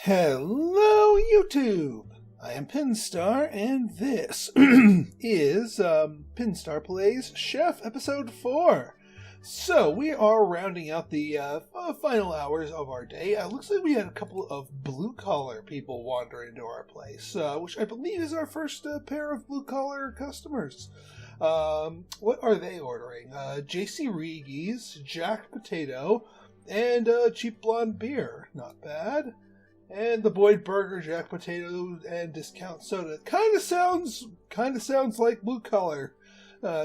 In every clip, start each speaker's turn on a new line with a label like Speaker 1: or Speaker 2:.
Speaker 1: Hello, YouTube! I am Pinstar, and this is Pinstar Plays Chef Episode 4. So, we are rounding out the final hours of our day. Looks like we had a couple of blue-collar people wander into our place, which I believe is our first pair of blue-collar customers. What are they ordering? JC Reggie's, Jack Potato, and cheap blonde beer. Not bad. And the Boyd Burger, Jack Potato, and discount soda. Kind of sounds like blue collar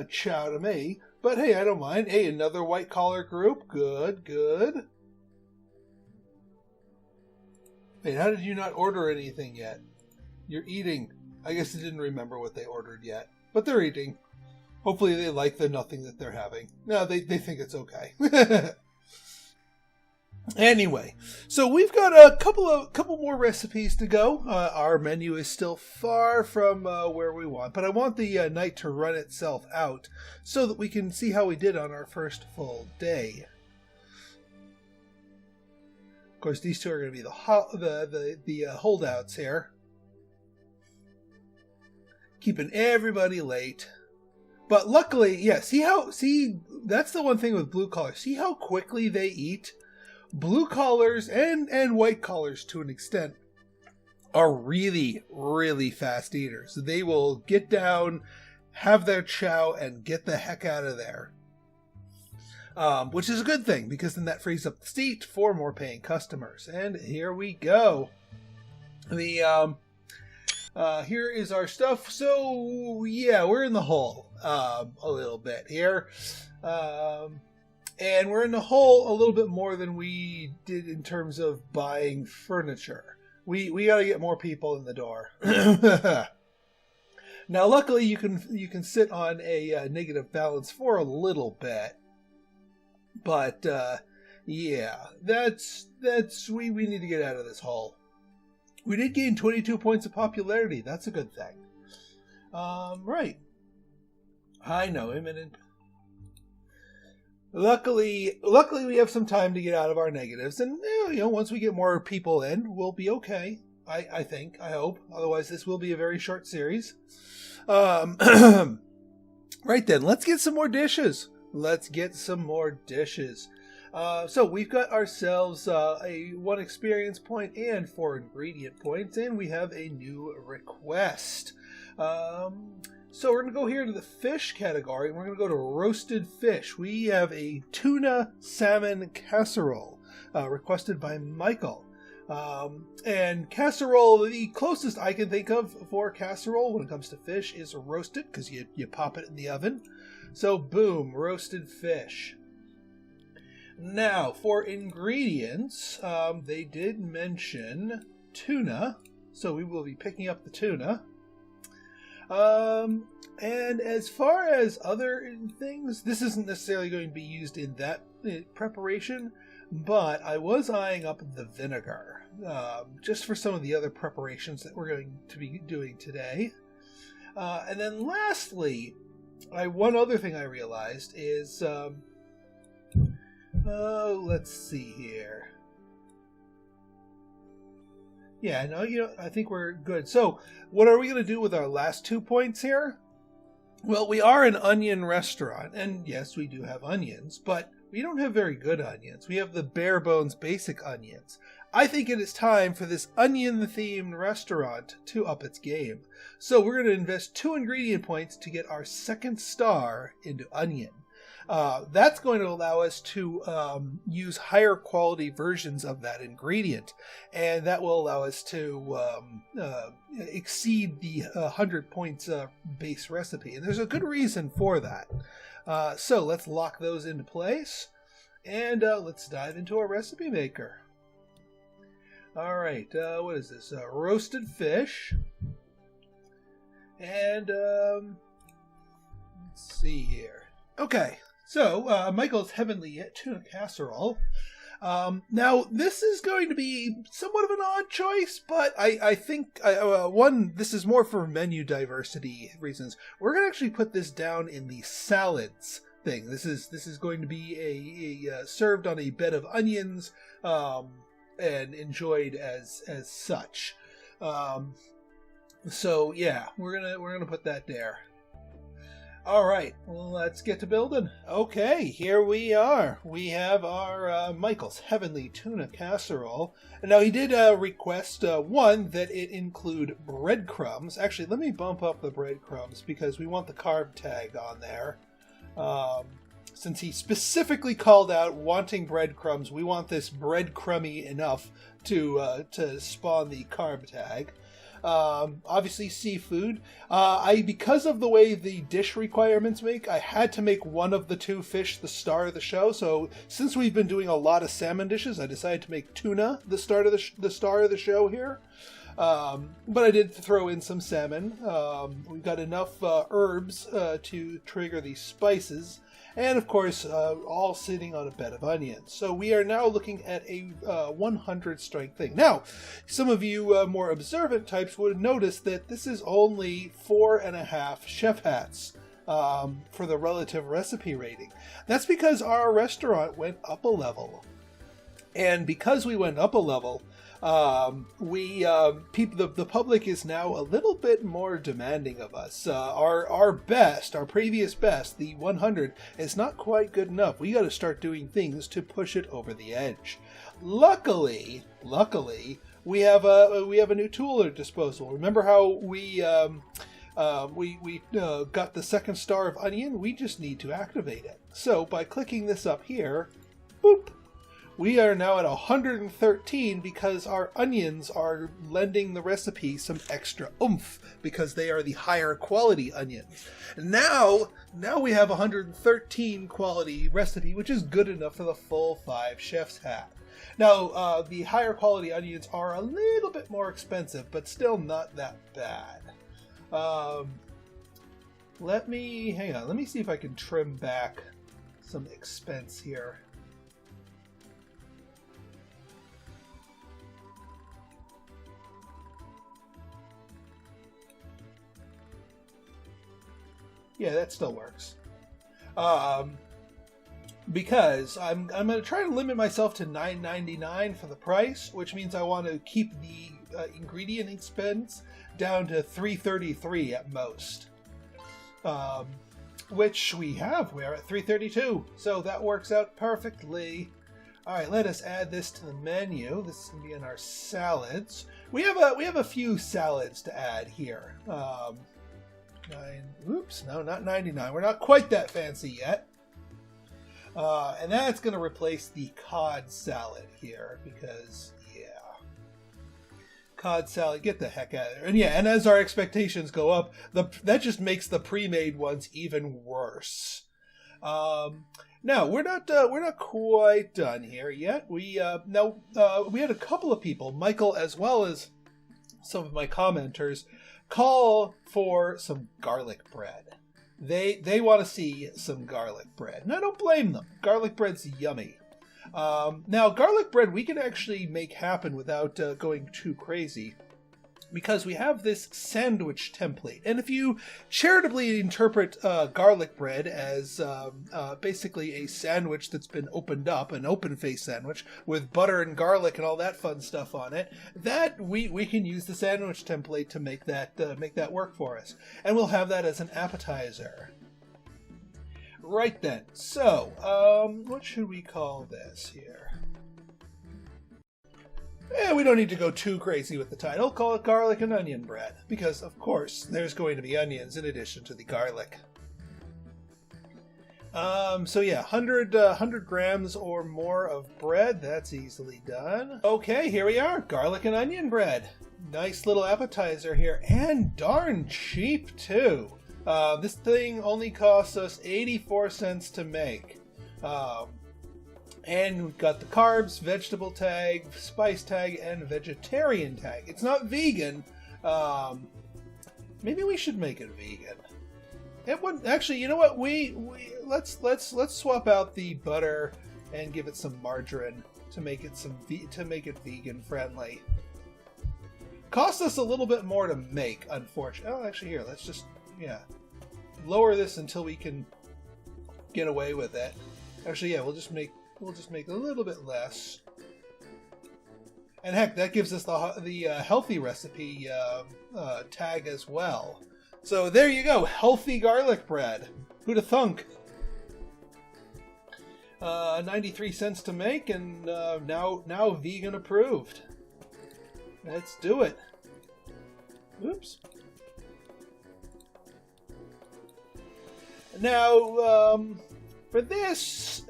Speaker 1: chow to me. But hey, I don't mind. Hey, another white collar group. Good, good. Wait, how did you not order anything yet? You're eating. I guess they didn't remember what they ordered yet. But they're eating. Hopefully they like the nothing that they're having. No, they think it's okay. Anyway, so we've got a couple more recipes to go. Our menu is still far from where we want, but I want the night to run itself out so that we can see how we did on our first full day. Of course, these two are going to be the holdouts here, keeping everybody late. But luckily, yeah. See that's the one thing with blue collars. See how quickly they eat. Blue collars and white collars, to an extent, are really, really fast eaters. They will get down, have their chow, and get the heck out of there. Which is a good thing, because then that frees up the seat for more paying customers. And here we go. Here is our stuff. So, yeah, we're in the hole a little bit here. And we're in the hole a little bit more than we did in terms of buying furniture. We got to get more people in the door. Now, luckily, you can sit on a negative balance for a little bit. But yeah, that's we need to get out of this hole. We did gain 22 points of popularity. That's a good thing. Right. I know, imminent. Luckily, we have some time to get out of our negatives, and once we get more people in, we'll be okay. I think, I hope. Otherwise, this will be a very short series. Right then, let's get some more dishes. So we've got ourselves a 1 experience point and 4 ingredient points, and we have a new request. So we're going to go here to the fish category, and we're going to go to roasted fish. We have a tuna salmon casserole requested by Michael. And casserole, the closest I can think of for casserole when it comes to fish is roasted, because you pop it in the oven. So boom, roasted fish. Now, for ingredients, they did mention tuna, so we will be picking up the tuna. And as far as other things, this isn't necessarily going to be used in that preparation, but I was eyeing up the vinegar, just for some of the other preparations that we're going to be doing today. And then lastly, one other thing I realized is, let's see here. Yeah, no, I think we're good. So, what are we going to do with our last 2 points here? Well, we are an onion restaurant, and yes, we do have onions, but we don't have very good onions. We have the bare bones basic onions. I think it is time for this onion-themed restaurant to up its game. So, we're going to invest 2 ingredient points to get our 2nd star into onion. That's going to allow us to use higher quality versions of that ingredient, and that will allow us to exceed the 100 points base recipe. And there's a good reason for that. So let's lock those into place, and let's dive into our recipe maker. All right, what is this? Roasted fish, and let's see here. Okay. So, Michael's Heavenly Tuna Casserole. Now, this is going to be somewhat of an odd choice, but I think, this is more for menu diversity reasons. We're going to actually put this down in the salads thing. This is going to be a served on a bed of onions, and enjoyed as such. So yeah, we're gonna put that there. All right, well, let's get to building. Okay, here we are. We have our Michael's Heavenly Tuna Casserole. And now he did request, one, that it include breadcrumbs. Actually, let me bump up the breadcrumbs because we want the carb tag on there. Since he specifically called out wanting breadcrumbs, we want this breadcrumby enough to spawn the carb tag. Obviously seafood. Because of the way the dish requirements make, I had to make one of the two fish the star of the show. So since we've been doing a lot of salmon dishes, I decided to make tuna the star of the show here. But I did throw in some salmon. We've got enough herbs to trigger the spices. And of course, all sitting on a bed of onions. So we are now looking at a 100 strength thing. Now, some of you more observant types would notice that this is only 4.5 chef hats for the relative recipe rating. That's because our restaurant went up a level. And because we went up a level, the public is now a little bit more demanding of us. Our previous best, the 100, is not quite good enough. We got to start doing things to push it over the edge. Luckily, we have a new tool at our disposal. Remember how we got the second star of onion? We just need to activate it. So by clicking this up here, boop. We are now at 113 because our onions are lending the recipe some extra oomph because they are the higher quality onions. Now we have 113 quality recipe, which is good enough for the full 5 chef's hat. Now, the higher quality onions are a little bit more expensive, but still not that bad. Let me see if I can trim back some expense here. Yeah, that still works. Because I'm going to try to limit myself to $9.99 for the price, which means I want to keep the ingredient expense down to $3.33 at most. Which we have. We're at $3.32, so that works out perfectly. All right, let us add this to the menu. This is going to be in our salads. We have a few salads to add here. Not 99. We're not quite that fancy yet. And that's going to replace the cod salad here because, yeah. Cod salad, get the heck out of there. And yeah, and as our expectations go up, that just makes the pre-made ones even worse. Now, we're not quite done here yet. We had a couple of people, Michael as well as some of my commenters, call for some garlic bread. They want to see some garlic bread. And I don't blame them. Garlic bread's yummy. Now, garlic bread we can actually make happen without going too crazy, because we have this sandwich template. And if you charitably interpret garlic bread as basically a sandwich that's been opened up, an open-faced sandwich with butter and garlic and all that fun stuff on it, that we can use the sandwich template to make that work for us. And we'll have that as an appetizer. Right then. So, what should we call this here? We don't need to go too crazy with the title. Call it garlic and onion bread, because of course there's going to be onions in addition to the garlic. So yeah, 100 grams or more of bread. That's easily done. Okay, here we are. Garlic and onion bread. Nice little appetizer here, and darn cheap too. This thing only costs us 84 cents to make. And we've got the carbs, vegetable tag, spice tag, and vegetarian tag. It's not vegan. Maybe we should make it vegan. It would actually. You know what? Let's swap out the butter and give it some margarine to make it vegan friendly. Cost us a little bit more to make, unfortunately. Oh, actually, here let's just lower this until we can get away with it. Actually, yeah, we'll just make a little bit less. And heck, that gives us the healthy recipe tag as well. So there you go, healthy garlic bread. Who'da thunk? 93 cents to make, and now vegan approved. Let's do it. Oops. Now, for this,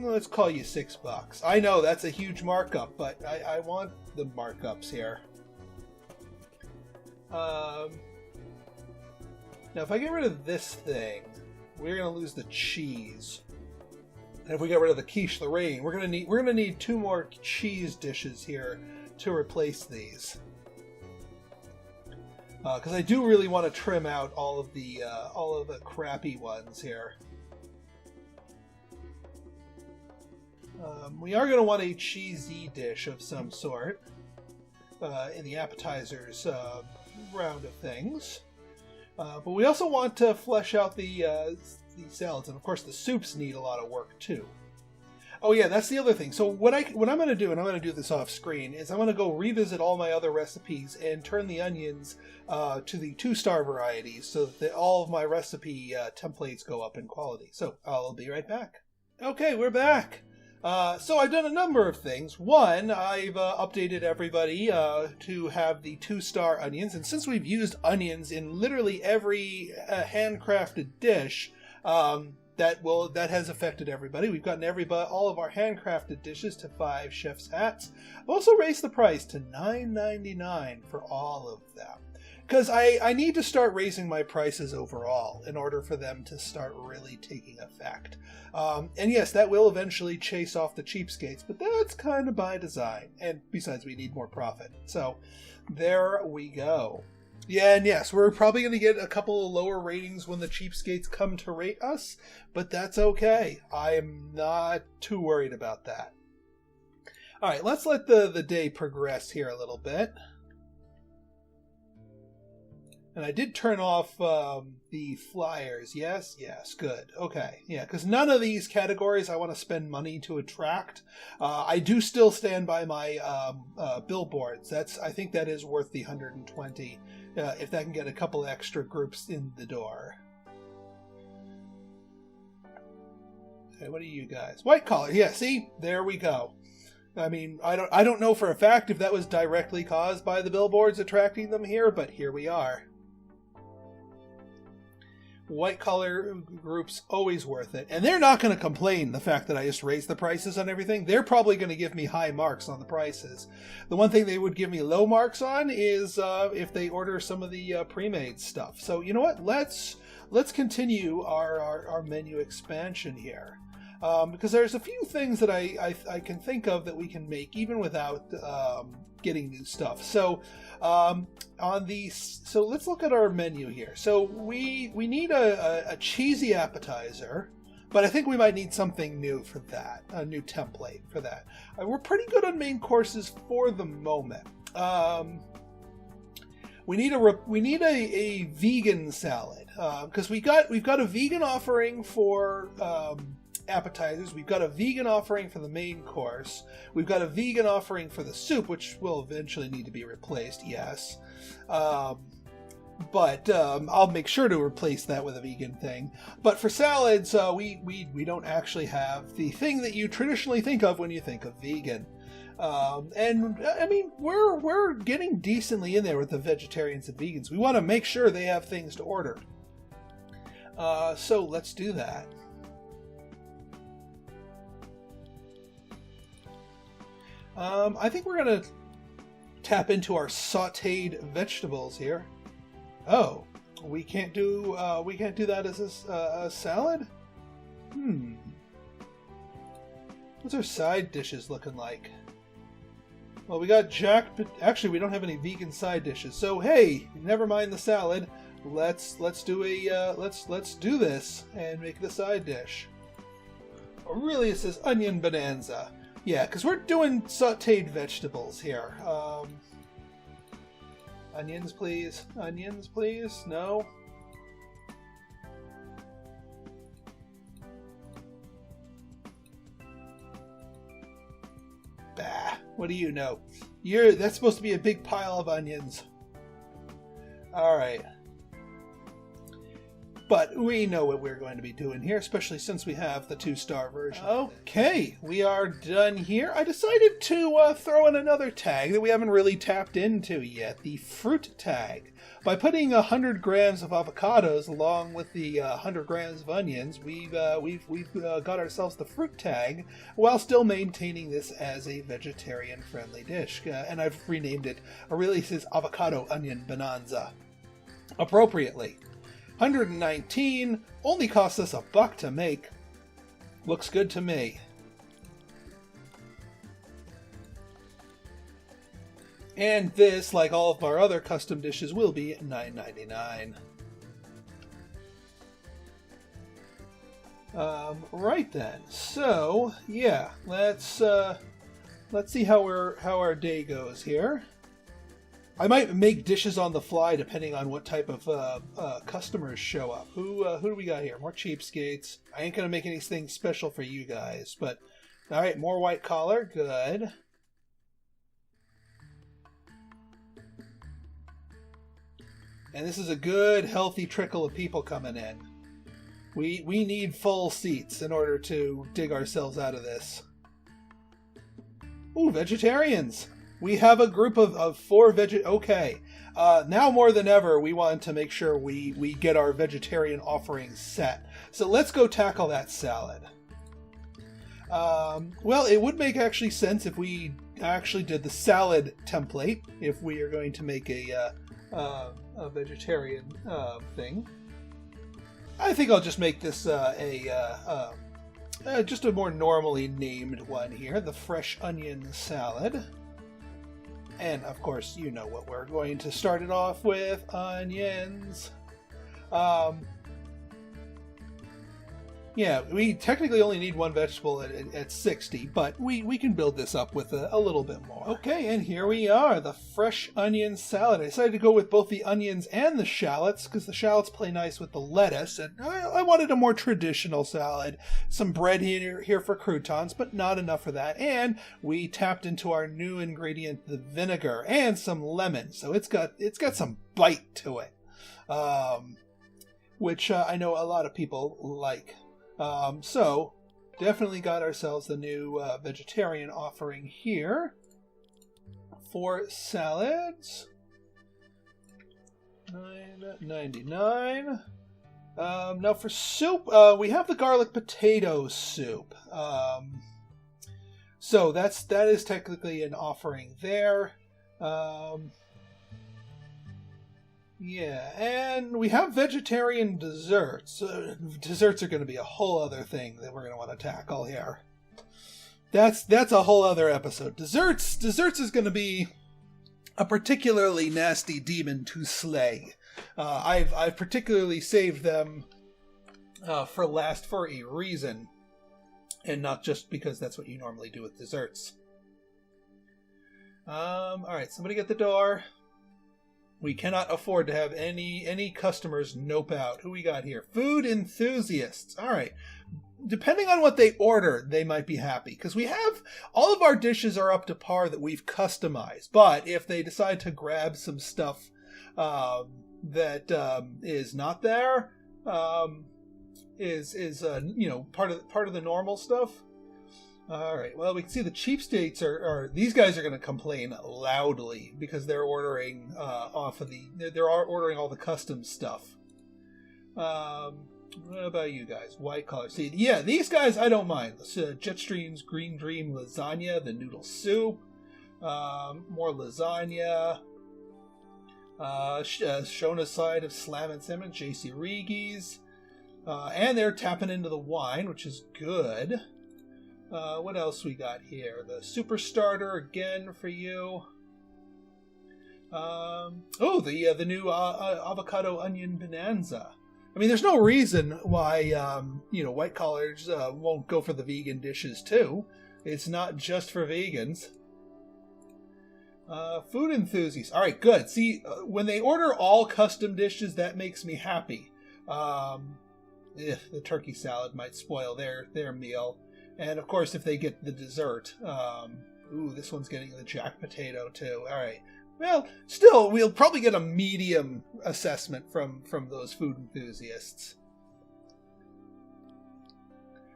Speaker 1: let's call you $6. I know that's a huge markup, but I want the markups here. Now, if I get rid of this thing, we're gonna lose the cheese. And if we get rid of the quiche Lorraine, we're gonna need 2 more cheese dishes here to replace these. Because I do really want to trim out all of the crappy ones here. We are going to want a cheesy dish of some sort in the appetizers round of things. But we also want to flesh out the salads, and of course the soups need a lot of work too. Oh yeah, that's the other thing. So what I'm going to do, and I'm going to do this off screen, is I'm going to go revisit all my other recipes and turn the onions to the 2-star varieties so that all of my recipe templates go up in quality. So I'll be right back. Okay, we're back. So I've done a number of things. One, I've updated everybody to have the 2-star onions, and since we've used onions in literally every handcrafted dish, that has affected everybody. We've gotten all of our handcrafted dishes to 5 chef's hats. I've also raised the price to $9.99 for all of them. Because I need to start raising my prices overall in order for them to start really taking effect. And yes, that will eventually chase off the cheapskates, but that's kind of by design. And besides, we need more profit. So there we go. Yeah, and yes, we're probably going to get a couple of lower ratings when the cheapskates come to rate us, but that's okay. I am not too worried about that. All right, let's let the day progress here a little bit. And I did turn off the flyers. Yes, good. Okay, yeah, because none of these categories I want to spend money to attract. I do still stand by my billboards. I think that is worth the 120 if that can get a couple extra groups in the door. Okay, what are you guys? White collar. Yeah, see, there we go. I mean, I don't know for a fact if that was directly caused by the billboards attracting them here, but here we are. White collar groups, always worth it. And they're not going to complain the fact that I just raised the prices on everything. They're probably going to give me high marks on the prices. The one thing they would give me low marks on is if they order some of the pre-made stuff. So you know what? Let's continue our menu expansion here. Because there's a few things that I can think of that we can make even without getting new stuff. So so let's look at our menu here. So we need a cheesy appetizer, but I think we might need something new for that, a new template for that. We're pretty good on main courses for the moment. We need a vegan salad because we've got a vegan offering for appetizers. We've got a vegan offering for the main course. We've got a vegan offering for the soup, which will eventually need to be replaced, yes. But I'll make sure to replace that with a vegan thing. But for salads, we don't actually have the thing that you traditionally think of when you think of vegan. And I mean, we're getting decently in there with the vegetarians and vegans. We want to make sure they have things to order. So let's do that. I think we're gonna tap into our sautéed vegetables here. Oh, we can't do that as a salad? What's our side dishes looking like? Well, we got jack, but actually we don't have any vegan side dishes. So hey, never mind the salad. Let's do this and make the side dish. Or really, it says onion bonanza. Yeah, because we're doing sautéed vegetables here. Onions, please. Onions, please. No. Bah. What do you know? That's supposed to be a big pile of onions. All right. But we know what we're going to be doing here, especially since we have the 2-star version. Okay, we are done here. I decided to throw in another tag that we haven't really tapped into yet, the fruit tag. By putting 100 grams of avocados along with the 100 grams of onions, we've got ourselves the fruit tag while still maintaining this as a vegetarian-friendly dish. And I've renamed it, really says avocado onion bonanza, appropriately. 119, only cost us $1 to make. Looks good to me. And this, like all of our other custom dishes, will be $9.99. Right then. So, yeah, let's see how our day goes here. I might make dishes on the fly depending on what type of customers show up. Who do we got here? More cheapskates. I ain't gonna make anything special for you guys, but all right, more white collar. Good. And this is a good, healthy trickle of people coming in. We need full seats in order to dig ourselves out of this. Ooh, vegetarians. We have a group of 4 Okay. Now more than ever, we want to make sure we get our vegetarian offerings set. So let's go tackle that salad. Well, it would make actually sense if we actually did the salad template, if we are going to make a vegetarian thing. I think I'll just make this just a more normally named one here, the fresh onion salad. And of course, you know what we're going to start it off with, onions. Yeah, we technically only need 1 vegetable at 60, but we can build this up with a little bit more. Okay, and here we are, the fresh onion salad. I decided to go with both the onions and the shallots, because the shallots play nice with the lettuce, and I wanted a more traditional salad. Some bread here for croutons, but not enough for that. And we tapped into our new ingredient, the vinegar, and some lemon, so it's got some bite to it, which I know a lot of people like. So, definitely got ourselves the new vegetarian offering here for salads. $9.99. Now for soup, we have the garlic potato soup. So that is technically an offering there. Yeah, and we have vegetarian desserts. Desserts are going to be a whole other thing that we're going to want to tackle here. That's a whole other episode. Desserts is going to be a particularly nasty demon to slay. I've particularly saved them for last for a reason, and not just because that's what you normally do with desserts. All right, somebody get the door. We cannot afford to have any customers nope out. Who we got here? Food enthusiasts. All right. Depending on what they order, they might be happy. Because we have, all of our dishes are up to par that we've customized. But if they decide to grab some stuff that is not there, is part of the normal stuff. All right. Well, we can see the cheapskates are these guys are going to complain loudly because they're ordering they're ordering all the custom stuff. What about you guys? White collar. See, yeah, these guys I don't mind. Jetstream's Green Dream lasagna, the noodle soup, more lasagna. Shona's side of Slam and Salmon, JC Regi's, and they're tapping into the wine, which is good. What else we got here? The super starter again for you. The new avocado onion bonanza. I mean, there's no reason why white collars won't go for the vegan dishes too. It's not just for vegans. Food enthusiasts. All right, good. See, when they order all custom dishes, that makes me happy. The turkey salad might spoil their meal. And of course, if they get the dessert, Ooh, this one's getting the jack potato too. All right. Well, still, we'll probably get a medium assessment from those food enthusiasts.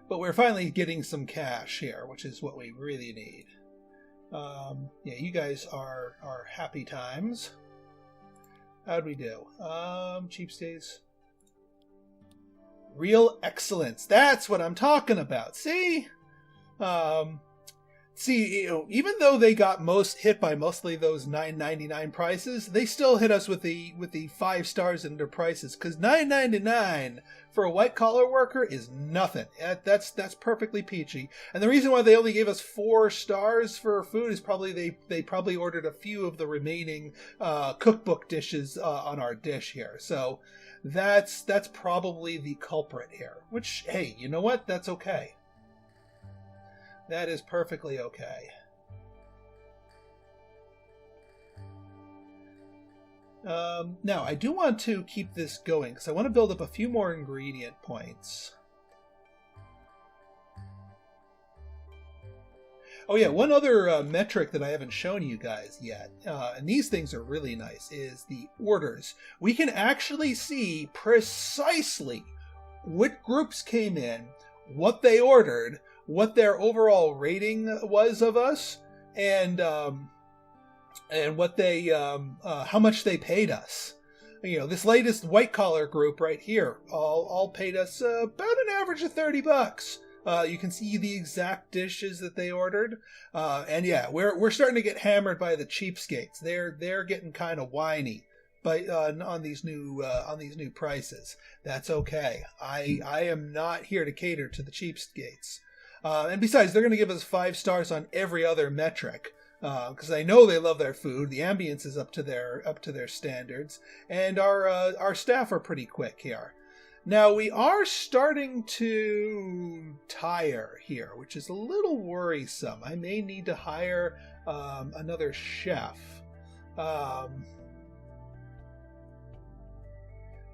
Speaker 1: But we're finally getting some cash here, which is what we really need. Yeah, you guys are happy times. How'd we do? Cheapskates. Real excellence. That's what I'm talking about. See? See, even though they got hit by mostly those $9.99 prices, they still hit us with the 5 stars in their prices. Because $9.99 for a white collar worker is nothing. That's perfectly peachy. And the reason why they only gave us 4 stars for food is probably they probably ordered a few of the remaining cookbook dishes on our dish here. So that's probably the culprit here. Which, hey, you know what? That's okay. That is perfectly okay. Now, I do want to keep this going because I want to build up a few more ingredient points. Oh yeah, one other metric that I haven't shown you guys yet, and these things are really nice, is the orders. We can actually see precisely what groups came in, what they ordered, what their overall rating was of us, and what they how much they paid us. You know, this latest white collar group right here all paid us about an average of $30. You can see the exact dishes that they ordered, and yeah, we're starting to get hammered by the cheapskates. They're getting kind of whiny on these new prices. That's okay. I am not here to cater to the cheapskates. And besides, they're going to give us 5 stars on every other metric because I know they love their food. The ambience is up to their standards, and our staff are pretty quick here. Now we are starting to tire here, which is a little worrisome. I may need to hire another chef.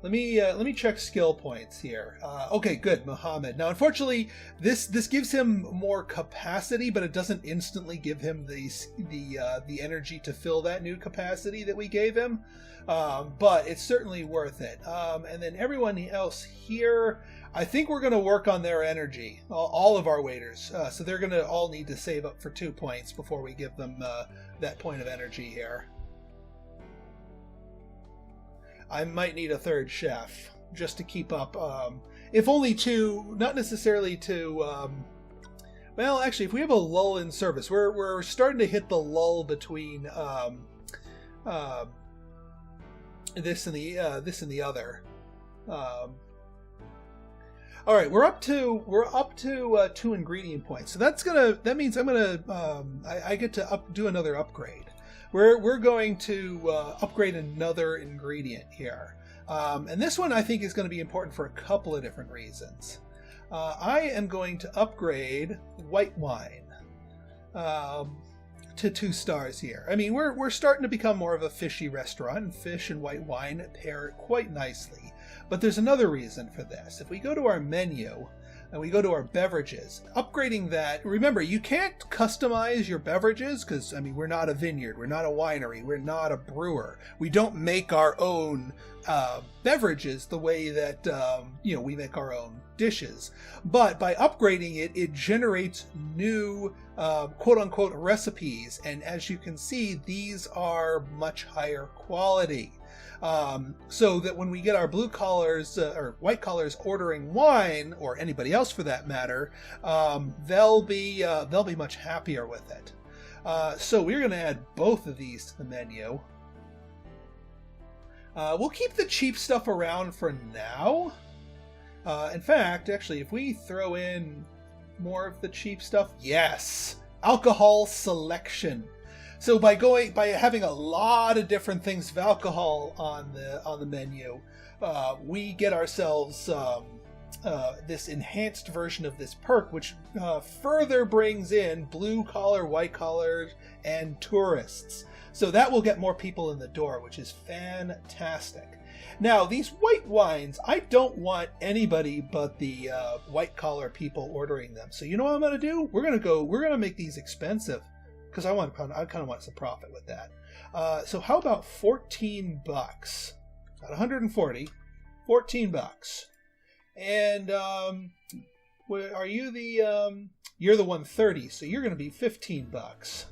Speaker 1: Let me check skill points here. Okay, good, Mohammed. Now, unfortunately, this gives him more capacity, but it doesn't instantly give him the energy to fill that new capacity that we gave him. But it's certainly worth it. And then everyone else here, I think we're going to work on their energy. All of our waiters. So they're going to all need to save up for 2 points before we give them that point of energy here. I might need a 3rd chef just to keep up, if only to, not necessarily to, well, actually, if we have a lull in service, we're starting to hit the lull between this and the other. All right, we're up to 2 ingredient points, so that means I'm gonna I get to do another upgrade. We're going to upgrade another ingredient here. And this one I think is going to be important for a couple of different reasons. I am going to upgrade white wine to 2 stars here. I mean, we're starting to become more of a fishy restaurant, and fish and white wine pair quite nicely. But there's another reason for this. If we go to our menu, and we go to our beverages, upgrading that. Remember, you can't customize your beverages because, I mean, we're not a vineyard, we're not a winery, we're not a brewer. We don't make our own beverages the way that, we make our own dishes. But by upgrading it, it generates new quote-unquote recipes. And as you can see, these are much higher quality. So that when we get our blue collars or white collars ordering wine, or anybody else for that matter, they'll be much happier with it. So we're going to add both of these to the menu. We'll keep the cheap stuff around for now. In fact, actually, if we throw in more of the cheap stuff, yes, alcohol selection. So by having a lot of different things of alcohol on the menu, we get ourselves this enhanced version of this perk, which further brings in blue collar, white collar, and tourists. So that will get more people in the door, which is fantastic. Now, these white wines, I don't want anybody but the white collar people ordering them. So you know what I'm going to do? We're going to make these expensive. because I kind of want some profit with that. So how about $14? Not 140, $14. And are you the you're the 130, so you're going to be $15.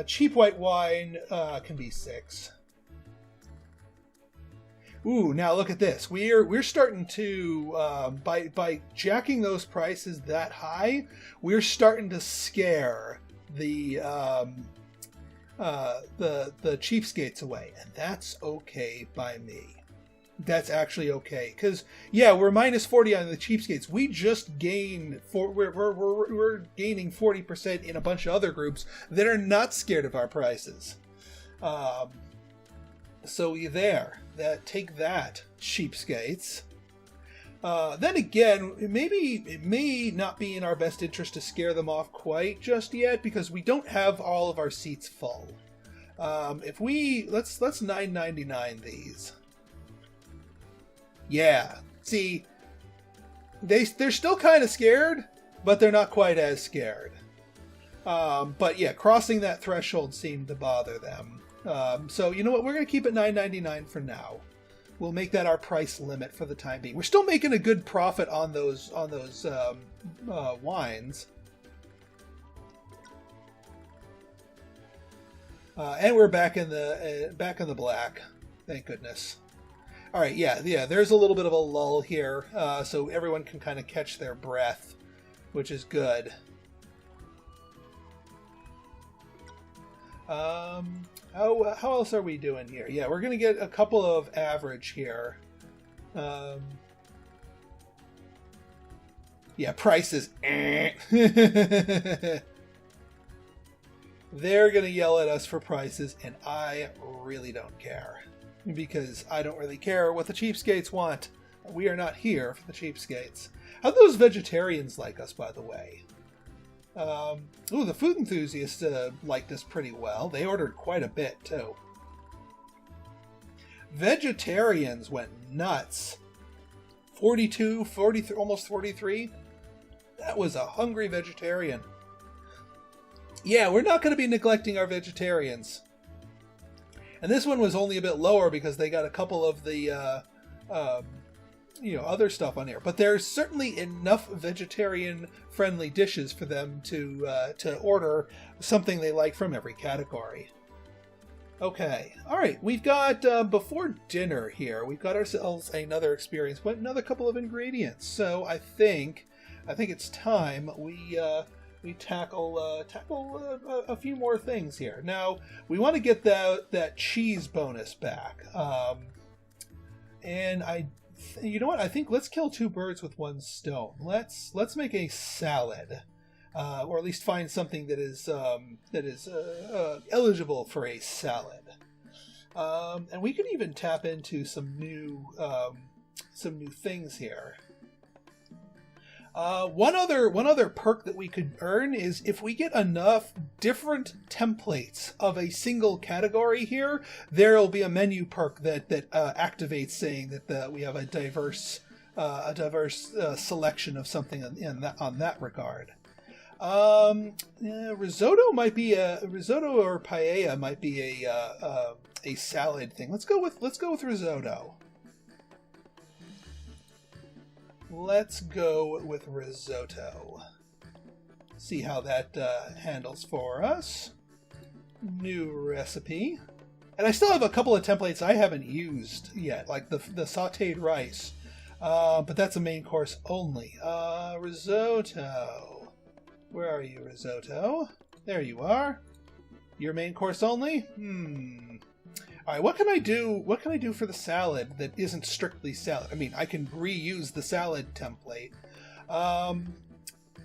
Speaker 1: Cheap white wine can be $6. Ooh, now look at this. We're starting to by jacking those prices that high, we're starting to scare the cheapskates away, and that's okay by me. That's actually okay, because yeah, we're minus 40 on the cheapskates. We just gained we're gaining 40% in a bunch of other groups that are not scared of our prices. So take that, cheapskates. Then again, it may not be in our best interest to scare them off quite just yet, because we don't have all of our seats full. Let's $9.99 these. Yeah, see, they're still kind of scared, but they're not quite as scared. But yeah, crossing that threshold seemed to bother them. So you know what? We're going to keep it $9.99 for now. We'll make that our price limit for the time being. We're still making a good profit on those wines. And we're back in the black. Thank goodness. All right, yeah. There's a little bit of a lull here, so everyone can kind of catch their breath, which is good. How else are we doing here? Yeah, we're gonna get a couple of average here. Yeah, prices. They're gonna yell at us for prices, and I really don't care, because I don't really care what the cheapskates want. We are not here for the cheapskates. How do those vegetarians like us, by the way? Ooh, the food enthusiasts liked us pretty well. They ordered quite a bit, too. Vegetarians went nuts. 42, 43, almost 43. That was a hungry vegetarian. Yeah, we're not going to be neglecting our vegetarians. And this one was only a bit lower because they got a couple of the other stuff on here. But there's certainly enough vegetarian-friendly dishes for them to order something they like from every category. Okay, all right. We've got before dinner here. We've got ourselves another experience, but another couple of ingredients. So I think it's time we tackle a few more things here. Now we want to get that cheese bonus back, and you know what? I think let's kill two birds with one stone. Let's make a salad, or at least find something that is eligible for a salad. And we could even tap into some new things here. One other perk that we could earn is if we get enough different templates of a single category here, there'll be a menu perk that activates, saying that we have a diverse selection of something on that regard. Risotto or paella might be a salad thing. Let's go with risotto. Let's go with risotto. See how that handles for us. New recipe. And I still have a couple of templates I haven't used yet, like the sautéed rice. But that's a main course only. Risotto. Where are you, risotto? There you are. Your main course only? All right, what can I do? What can I do for the salad that isn't strictly salad? I mean, I can reuse the salad template.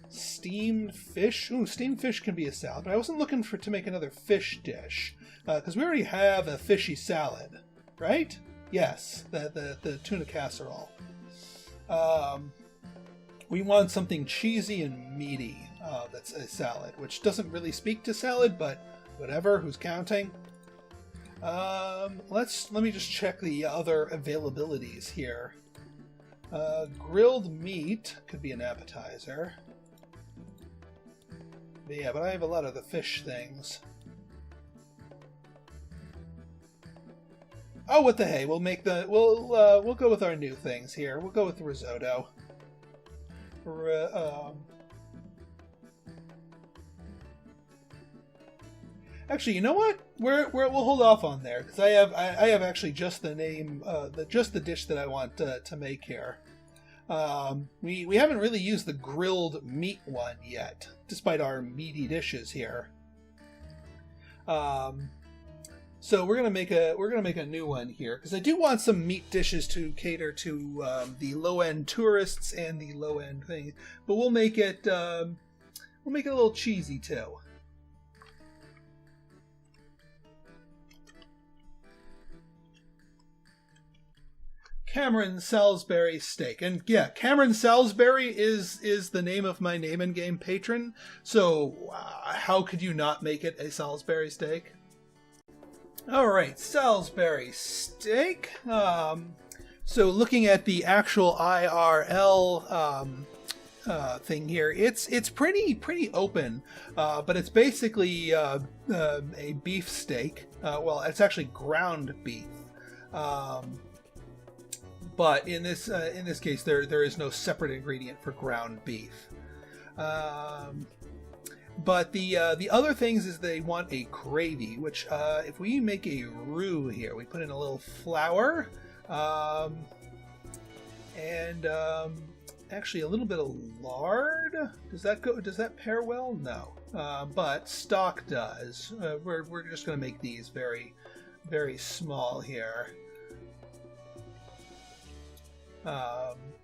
Speaker 1: Steamed fish. Ooh, steamed fish can be a salad, but I wasn't looking to make another fish dish because we already have a fishy salad, right? Yes, the tuna casserole. We want something cheesy and meaty. That's a salad, which doesn't really speak to salad, but whatever. Who's counting? Let me just check the other availabilities here. Grilled meat could be an appetizer. Yeah, but I have a lot of the fish things. Oh, what the hey? We'll go with our new things here. We'll go with the risotto. Actually, you know what? We'll hold off on there because I have actually just the name, just the dish that I want to make here. We haven't really used the grilled meat one yet, despite our meaty dishes here. So we're gonna make a new one here because I do want some meat dishes to cater to the low end tourists and the low end thing, but we'll make it a little cheesy too. Cameron Salisbury steak. And yeah, Cameron Salisbury is the name of my Name and Game patron. So how could you not make it a Salisbury steak? All right, Salisbury steak. So looking at the actual IRL thing here, it's pretty open, but it's basically a beef steak. Well, it's actually ground beef. But in this case, there is no separate ingredient for ground beef. But the other things is they want a gravy, which if we make a roux here, we put in a little flour, and actually a little bit of lard. Does that pair well? No, but stock does. We're just going to make these very, very small here.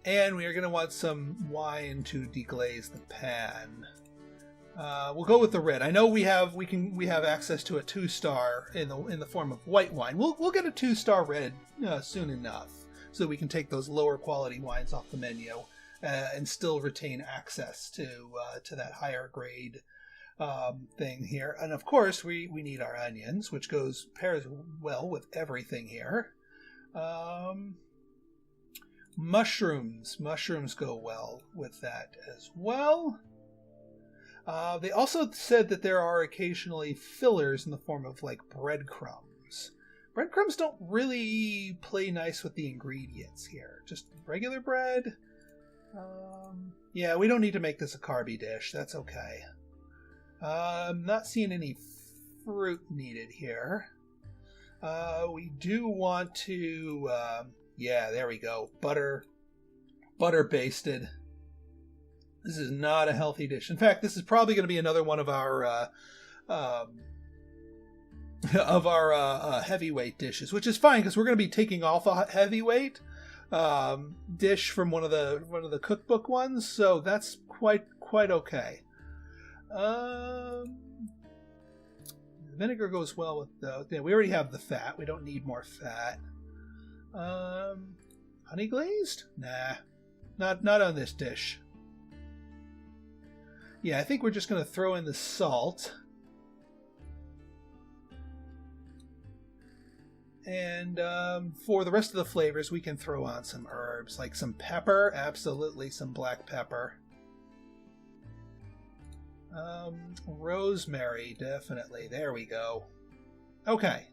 Speaker 1: And we are going to want some wine to deglaze the pan. We'll go with the red. I know we have access to a 2-star in the form of white wine. We'll get a 2-star red soon enough, so that we can take those lower quality wines off the menu and still retain access to that higher grade thing here. And of course, we need our onions, which pairs well with everything here. Mushrooms go well with that as well. They also said that there are occasionally fillers in the form of like breadcrumbs. Breadcrumbs don't really play nice with the ingredients here. Just regular bread. Yeah, we don't need to make this a carby dish. That's okay. I'm not seeing any fruit needed here. We do want to... yeah, there we go. Butter basted. This is not a healthy dish. In fact, this is probably going to be another one of our heavyweight dishes, which is fine because we're going to be taking off a heavyweight dish from one of the cookbook ones, so that's quite okay. Vinegar goes well with those. Yeah, we already have the fat. We don't need more fat. Honey glazed? Nah, not on this dish. Yeah, I think we're just going to throw in the salt. And for the rest of the flavors, we can throw on some herbs, like some pepper, absolutely, some black pepper. Rosemary, definitely. There we go. Okay.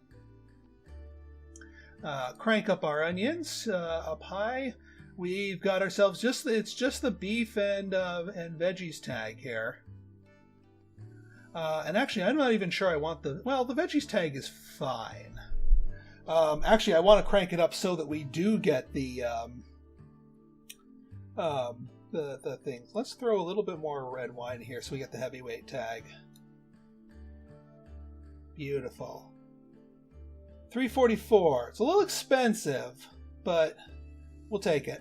Speaker 1: Crank up our onions up high. We've got ourselves it's just the beef and veggies tag here. And actually, I'm not even sure I want the veggies tag is fine. Actually, I want to crank it up so that we do get the things. Let's throw a little bit more red wine here so we get the heavyweight tag. Beautiful. $3.44. It's a little expensive, but we'll take it.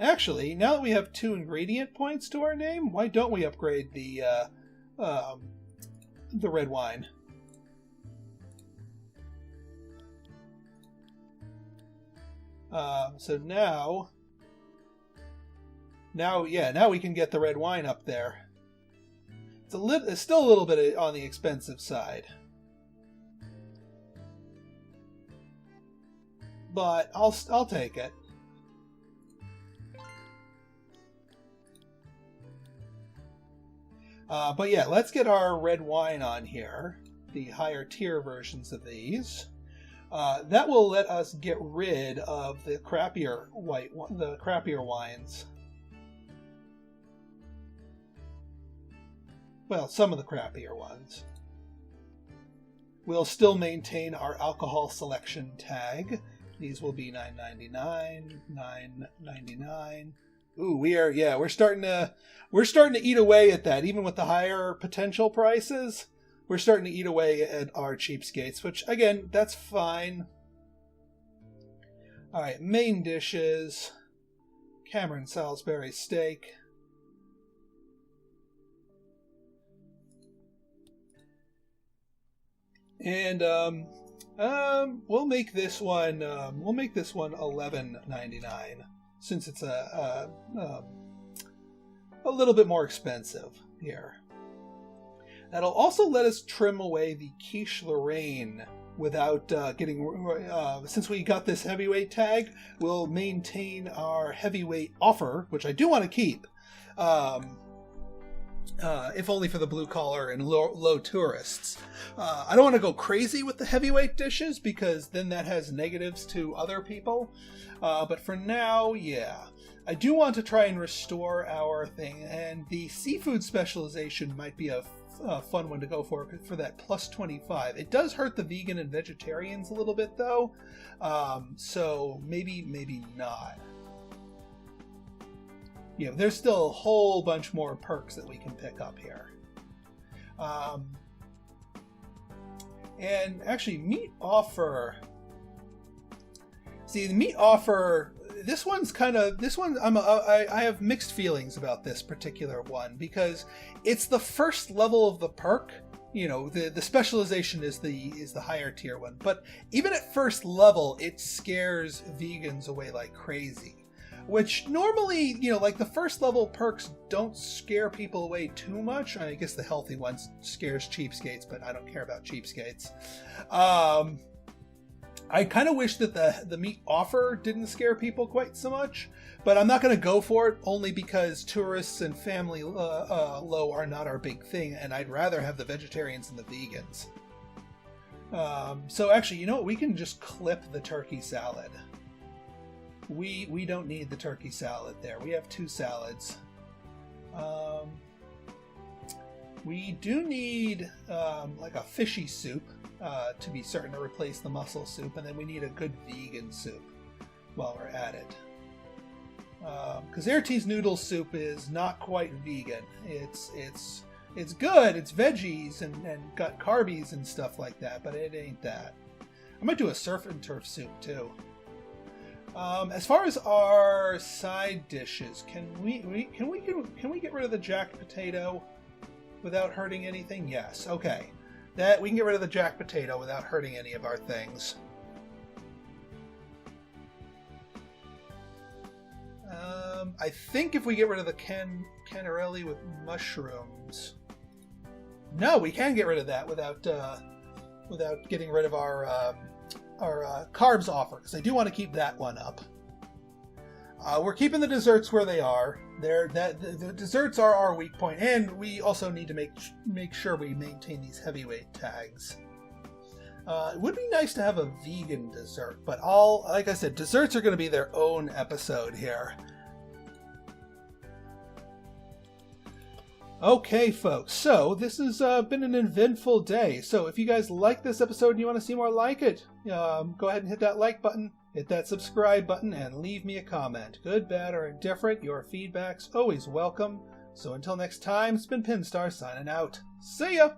Speaker 1: Actually, now that we have 2 ingredient points to our name, why don't we upgrade the red wine? So now we can get the red wine up there. It's still a little bit on the expensive side, but I'll take it. But yeah, let's get our red wine on here. The higher tier versions of these. That will let us get rid of the crappier wines. Well, some of the crappier ones. We'll still maintain our alcohol selection tag. These will be $9.99, $9.99. Ooh, we're starting to eat away at that, even with the higher potential prices. We're starting to eat away at our cheapskates, which again, that's fine. All right, main dishes: Cameron Salisbury steak. And we'll make this one $11.99 since it's a little bit more expensive here. That'll also let us trim away the quiche Lorraine without since we got this heavyweight tag, we'll maintain our heavyweight offer, which I do want to keep. If only for the blue collar and low tourists. I don't want to go crazy with the heavyweight dishes because then that has negatives to other people. But for now, yeah. I do want to try and restore our thing, and the seafood specialization might be a fun one to go for that plus 25. It does hurt the vegan and vegetarians a little bit though. So maybe not. You know, there's still a whole bunch more perks that we can pick up here. And actually, meat offer. See, the meat offer. This one. I have mixed feelings about this particular one because it's the first level of the perk. You know, the specialization is the higher tier one, but even at first level, it scares vegans away like crazy. Which normally, you know, like the first level perks don't scare people away too much. I guess the healthy ones scares cheapskates, but I don't care about cheapskates. I kind of wish that the meat offer didn't scare people quite so much, but I'm not going to go for it only because tourists and family low are not our big thing, and I'd rather have the vegetarians and the vegans. So actually, you know what? We can just clip the turkey salad. We don't need the turkey salad there. We have 2 salads. We do need like a fishy soup to be certain to replace the mussel soup, and then we need a good vegan soup while we're at it. Because Ertie's noodle soup is not quite vegan. It's good. It's veggies and got carbies and stuff like that, but it ain't that. I might do a surf and turf soup too. As far as our side dishes, can we get rid of the jack potato without hurting anything? Yes. Okay. That we can get rid of the jack potato without hurting any of our things. I think if we get rid of the cannarelli with mushrooms, no, we can get rid of that without getting rid of our carbs offer, because I do want to keep that one up. We're keeping the desserts where they are. The desserts are our weak point, and we also need to make sure we maintain these heavyweight tags. It would be nice to have a vegan dessert, but like I said, desserts are going to be their own episode here. Okay, folks, so this has been an eventful day. So if you guys like this episode and you want to see more like it, go ahead and hit that like button, hit that subscribe button, and leave me a comment. Good, bad, or indifferent, your feedback's always welcome. So until next time, it's been Pinstar signing out. See ya!